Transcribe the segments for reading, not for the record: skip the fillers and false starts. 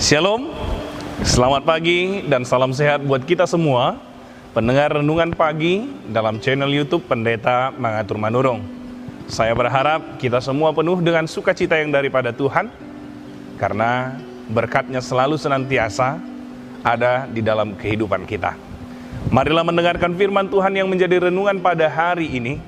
Shalom, selamat pagi dan salam sehat buat kita semua pendengar renungan pagi dalam channel YouTube Pendeta Mangatur Manurung. Saya berharap kita semua penuh dengan sukacita yang daripada Tuhan, karena berkat-Nya selalu senantiasa ada di dalam kehidupan kita. Marilah mendengarkan firman Tuhan yang menjadi renungan pada hari ini,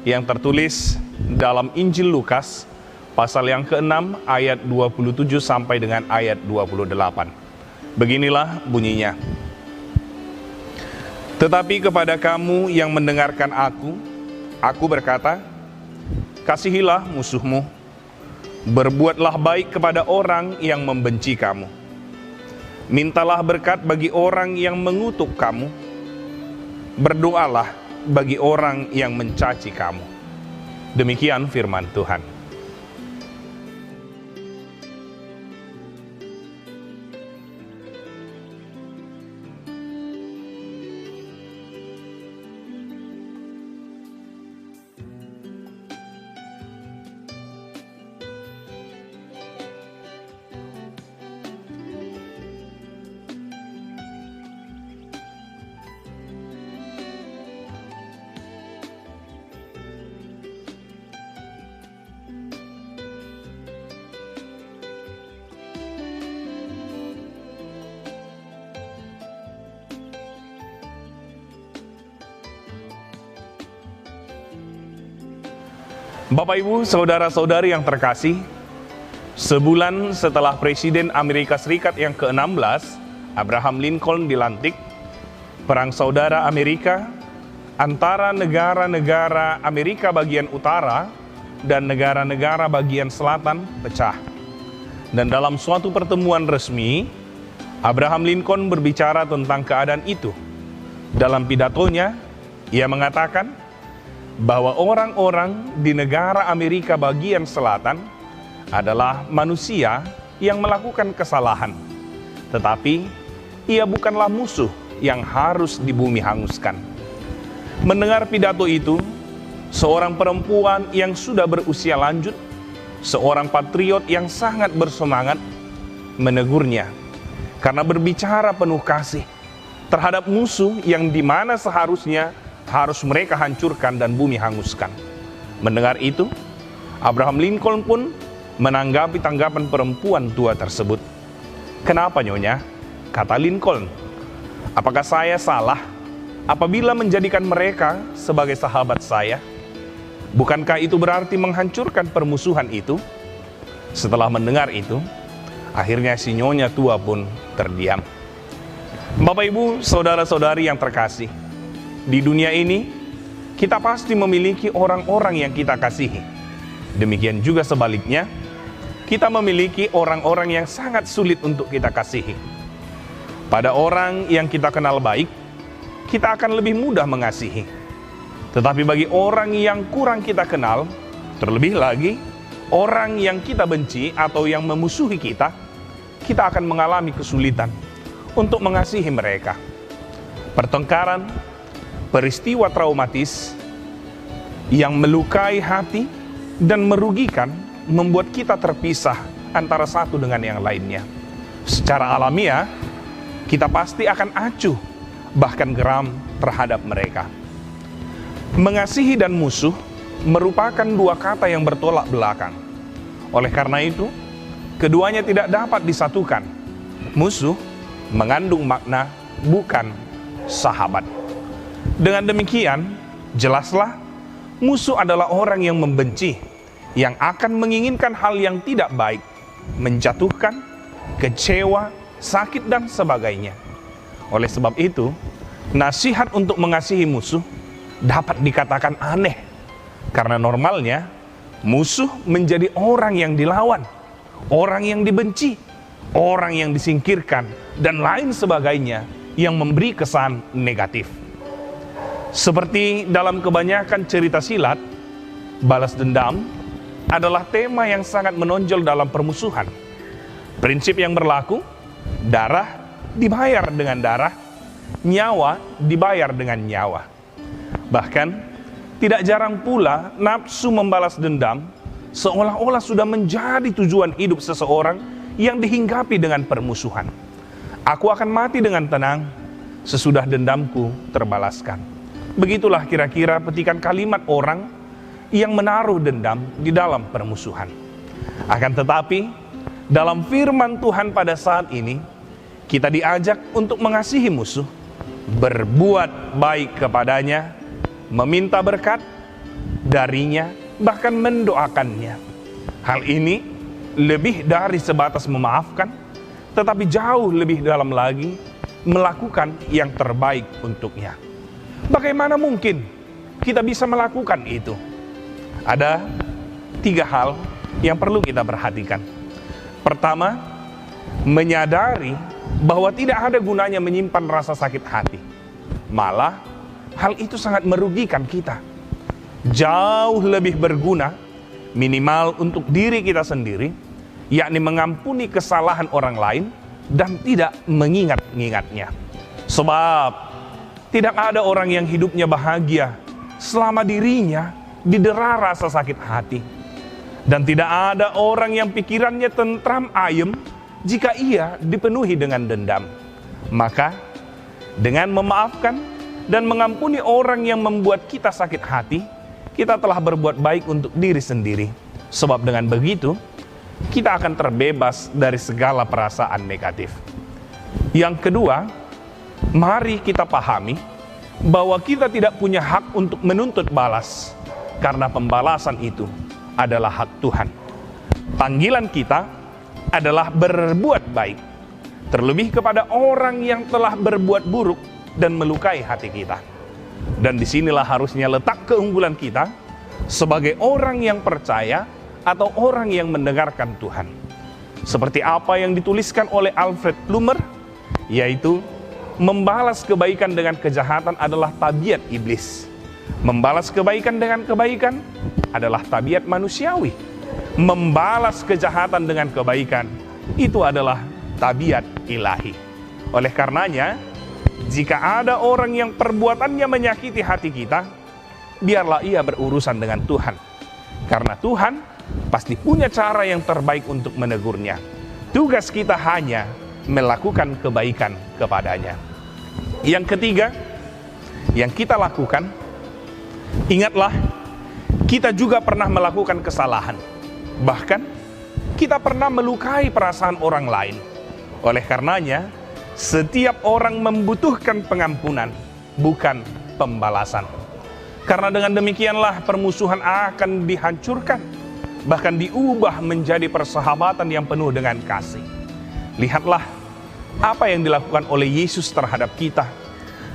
yang tertulis dalam Injil Lukas pasal yang ke-6 ayat 27 sampai dengan ayat 28. Beginilah bunyinya. Tetapi kepada kamu yang mendengarkan aku berkata, kasihilah musuhmu, berbuatlah baik kepada orang yang membenci kamu, mintalah berkat bagi orang yang mengutuk kamu, berdoalah bagi orang yang mencaci kamu. Demikian firman Tuhan. Bapak Ibu, saudara-saudari yang terkasih, sebulan setelah Presiden Amerika Serikat yang ke-16, Abraham Lincoln dilantik, perang saudara Amerika antara negara-negara Amerika bagian utara dan negara-negara bagian selatan pecah. Dan dalam suatu pertemuan resmi, Abraham Lincoln berbicara tentang keadaan itu. Dalam pidatonya, ia mengatakan bahwa orang-orang di negara Amerika bagian selatan adalah manusia yang melakukan kesalahan, tetapi ia bukanlah musuh yang harus dibumi hanguskan. Mendengar pidato itu, seorang perempuan yang sudah berusia lanjut, seorang patriot yang sangat bersemangat, menegurnya karena berbicara penuh kasih terhadap musuh yang dimana seharusnya harus mereka hancurkan dan bumi hanguskan. Mendengar itu, Abraham Lincoln pun menanggapi tanggapan perempuan tua tersebut. Kenapa nyonya? Kata Lincoln. Apakah saya salah apabila menjadikan mereka sebagai sahabat saya? Bukankah itu berarti menghancurkan permusuhan itu? Setelah mendengar itu, akhirnya si nyonya tua pun terdiam. Bapak Ibu, saudara-saudari yang terkasih, di dunia ini, kita pasti memiliki orang-orang yang kita kasihi. Demikian juga sebaliknya, kita memiliki orang-orang yang sangat sulit untuk kita kasihi. Pada orang yang kita kenal baik, kita akan lebih mudah mengasihi. Tetapi bagi orang yang kurang kita kenal, terlebih lagi, orang yang kita benci atau yang memusuhi kita akan mengalami kesulitan untuk mengasihi mereka. Pertengkaran, peristiwa traumatis yang melukai hati dan merugikan membuat kita terpisah antara satu dengan yang lainnya. Secara alamiah, kita pasti akan acuh, bahkan geram terhadap mereka. Mengasihi dan musuh merupakan dua kata yang bertolak belakang. Oleh karena itu, keduanya tidak dapat disatukan. Musuh mengandung makna bukan sahabat. Dengan demikian, jelaslah musuh adalah orang yang membenci, yang akan menginginkan hal yang tidak baik, menjatuhkan, kecewa, sakit, dan sebagainya. Oleh sebab itu, nasihat untuk mengasihi musuh dapat dikatakan aneh, karena normalnya musuh menjadi orang yang dilawan, orang yang dibenci, orang yang disingkirkan, dan lain sebagainya yang memberi kesan negatif. Seperti dalam kebanyakan cerita silat, balas dendam adalah tema yang sangat menonjol dalam permusuhan. Prinsip yang berlaku, darah dibayar dengan darah, nyawa dibayar dengan nyawa. Bahkan, tidak jarang pula nafsu membalas dendam seolah-olah sudah menjadi tujuan hidup seseorang yang dihinggapi dengan permusuhan. Aku akan mati dengan tenang sesudah dendamku terbalaskan. Begitulah kira-kira petikan kalimat orang yang menaruh dendam di dalam permusuhan. Akan tetapi, dalam firman Tuhan pada saat ini, kita diajak untuk mengasihi musuh, berbuat baik kepadanya, meminta berkat darinya, bahkan mendoakannya. Hal ini lebih dari sebatas memaafkan, tetapi jauh lebih dalam lagi melakukan yang terbaik untuknya. Bagaimana mungkin kita bisa melakukan itu? Ada 3 hal yang perlu kita perhatikan. Pertama, menyadari bahwa tidak ada gunanya menyimpan rasa sakit hati. Malah, hal itu sangat merugikan kita. Jauh lebih berguna, minimal untuk diri kita sendiri, yakni mengampuni kesalahan orang lain dan tidak mengingat-ingatnya. Sebab tidak ada orang yang hidupnya bahagia selama dirinya didera rasa sakit hati. Dan tidak ada orang yang pikirannya tentram ayem jika ia dipenuhi dengan dendam. Maka, dengan memaafkan dan mengampuni orang yang membuat kita sakit hati, kita telah berbuat baik untuk diri sendiri. Sebab dengan begitu, kita akan terbebas dari segala perasaan negatif. Yang kedua, mari kita pahami bahwa kita tidak punya hak untuk menuntut balas, karena pembalasan itu adalah hak Tuhan. Panggilan kita adalah berbuat baik, terlebih kepada orang yang telah berbuat buruk dan melukai hati kita. Dan disinilah harusnya letak keunggulan kita sebagai orang yang percaya atau orang yang mendengarkan Tuhan. Seperti apa yang dituliskan oleh Alfred Plummer, yaitu membalas kebaikan dengan kejahatan adalah tabiat iblis. Membalas kebaikan dengan kebaikan adalah tabiat manusiawi. Membalas kejahatan dengan kebaikan itu adalah tabiat ilahi. Oleh karenanya, jika ada orang yang perbuatannya menyakiti hati kita, biarlah ia berurusan dengan Tuhan. Karena Tuhan pasti punya cara yang terbaik untuk menegurnya. Tugas kita hanya melakukan kebaikan kepadanya. Yang ketiga, yang kita lakukan, ingatlah, kita juga pernah melakukan kesalahan. Bahkan, kita pernah melukai perasaan orang lain. Oleh karenanya, setiap orang membutuhkan pengampunan, bukan pembalasan. Karena dengan demikianlah permusuhan akan dihancurkan, bahkan diubah menjadi persahabatan yang penuh dengan kasih. Lihatlah apa yang dilakukan oleh Yesus terhadap kita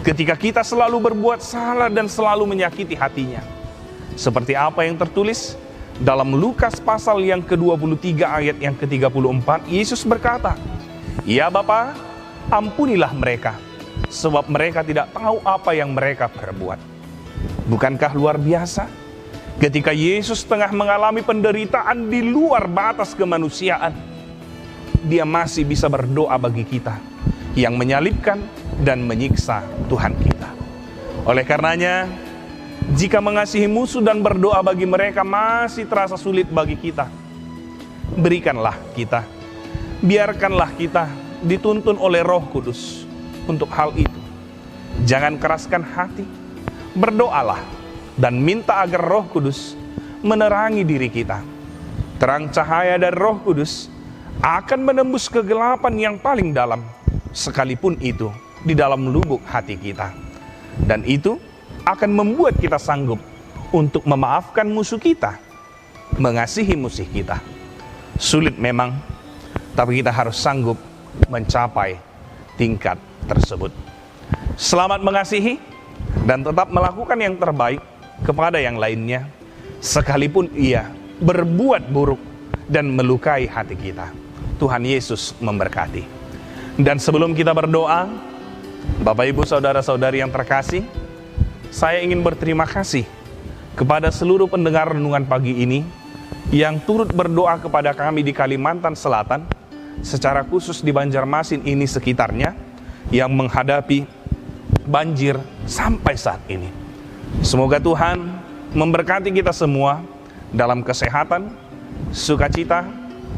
ketika kita selalu berbuat salah dan selalu menyakiti hatinya. Seperti apa yang tertulis dalam Lukas pasal yang ke-23 ayat yang ke-34, Yesus berkata, "Ya Bapa, ampunilah mereka, sebab mereka tidak tahu apa yang mereka perbuat." Bukankah luar biasa? Ketika Yesus tengah mengalami penderitaan di luar batas kemanusiaan, Dia masih bisa berdoa bagi kita yang menyalibkan dan menyiksa Tuhan kita. Oleh karenanya, jika mengasihi musuh dan berdoa bagi mereka masih terasa sulit bagi kita, berikanlah kita, biarkanlah kita dituntun oleh Roh Kudus untuk hal itu. Jangan keraskan hati, berdoalah dan minta agar Roh Kudus menerangi diri kita. Terang cahaya dari Roh Kudus akan menembus kegelapan yang paling dalam, sekalipun itu di dalam lubuk hati kita. Dan itu akan membuat kita sanggup untuk memaafkan musuh kita, mengasihi musuh kita. Sulit memang, tapi kita harus sanggup mencapai tingkat tersebut. Selamat mengasihi dan tetap melakukan yang terbaik kepada yang lainnya, sekalipun ia berbuat buruk dan melukai hati kita. Tuhan Yesus memberkati. Dan sebelum kita berdoa, Bapak, Ibu, Saudara-saudari yang terkasih, saya ingin berterima kasih kepada seluruh pendengar renungan pagi ini yang turut berdoa kepada kami di Kalimantan Selatan, secara khusus di Banjarmasin ini sekitarnya, yang menghadapi banjir sampai saat ini. Semoga Tuhan memberkati kita semua dalam kesehatan, sukacita,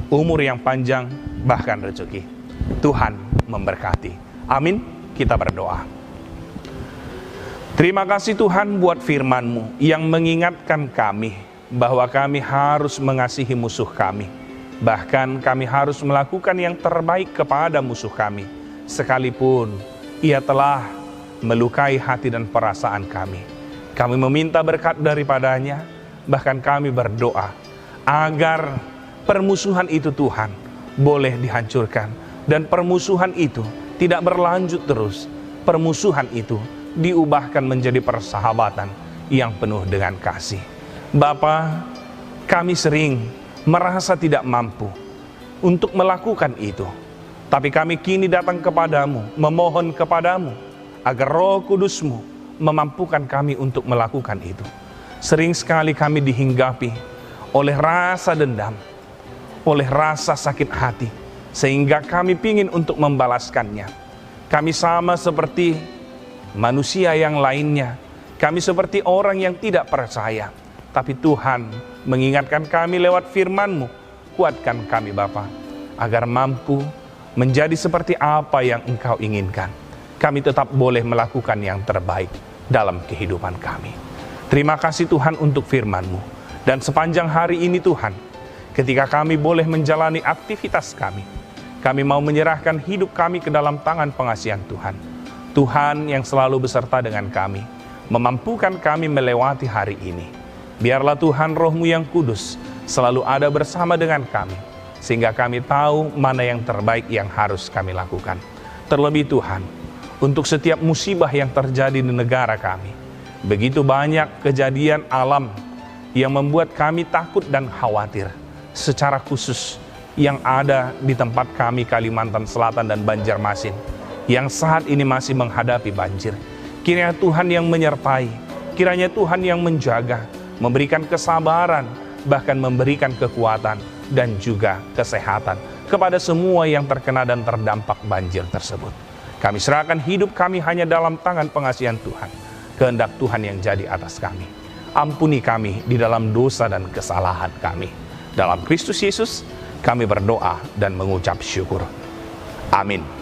umur yang panjang, bahkan rezeki. Tuhan memberkati. Amin. Kita berdoa. Terima kasih Tuhan buat firman-Mu yang mengingatkan kami bahwa kami harus mengasihi musuh kami. Bahkan kami harus melakukan yang terbaik kepada musuh kami, sekalipun ia telah melukai hati dan perasaan kami. Kami meminta berkat daripadanya, bahkan kami berdoa agar permusuhan itu Tuhan boleh dihancurkan, dan permusuhan itu tidak berlanjut terus. Permusuhan itu diubahkan menjadi persahabatan yang penuh dengan kasih. Bapa, kami sering merasa tidak mampu untuk melakukan itu, tapi kami kini datang kepadamu, memohon kepadamu agar Roh Kudus-Mu memampukan kami untuk melakukan itu. Sering sekali kami dihinggapi oleh rasa dendam, oleh rasa sakit hati, sehingga kami ingin untuk membalaskannya. Kami sama seperti manusia yang lainnya, kami seperti orang yang tidak percaya. Tapi Tuhan mengingatkan kami lewat firman-Mu, kuatkan kami Bapa, agar mampu menjadi seperti apa yang Engkau inginkan. Kami tetap boleh melakukan yang terbaik dalam kehidupan kami. Terima kasih Tuhan untuk firman-Mu. Dan sepanjang hari ini Tuhan, ketika kami boleh menjalani aktivitas kami mau menyerahkan hidup kami ke dalam tangan pengasihan Tuhan. Tuhan yang selalu beserta dengan kami, memampukan kami melewati hari ini. Biarlah Tuhan Roh-Mu yang kudus selalu ada bersama dengan kami, sehingga kami tahu mana yang terbaik yang harus kami lakukan. Terlebih Tuhan, untuk setiap musibah yang terjadi di negara kami, begitu banyak kejadian alam yang membuat kami takut dan khawatir, secara khusus yang ada di tempat kami Kalimantan Selatan dan Banjarmasin, yang saat ini masih menghadapi banjir. Kiranya Tuhan yang menyertai, kiranya Tuhan yang menjaga, memberikan kesabaran, bahkan memberikan kekuatan dan juga kesehatan kepada semua yang terkena dan terdampak banjir tersebut. Kami serahkan hidup kami hanya dalam tangan pengasihan Tuhan. Kehendak Tuhan yang jadi atas kami. Ampuni kami di dalam dosa dan kesalahan kami. Dalam Kristus Yesus kami berdoa dan mengucap syukur. Amin.